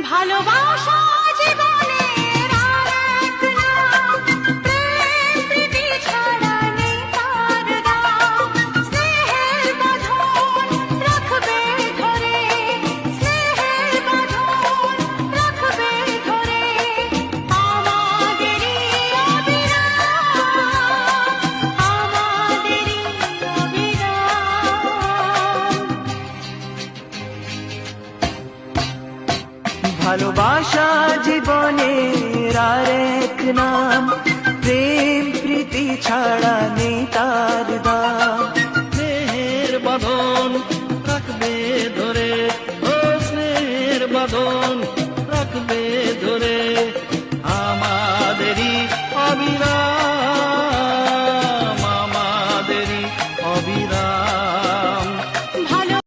ভালোবাসা জীবনের আরেক নাম, প্রেম প্রীতি ছাড়া নেই তার দাম। স্নেহের বাঁধন রাখবে ধরে, স্নেহের বাঁধন রাখবে ধরে, আমাদেরই অবিরাম, আমাদেরই অবিরাম। ভালোবাসা জীবনের আরেক নাম, প্রেম প্রীতি ছাড়া নেই তার দাম।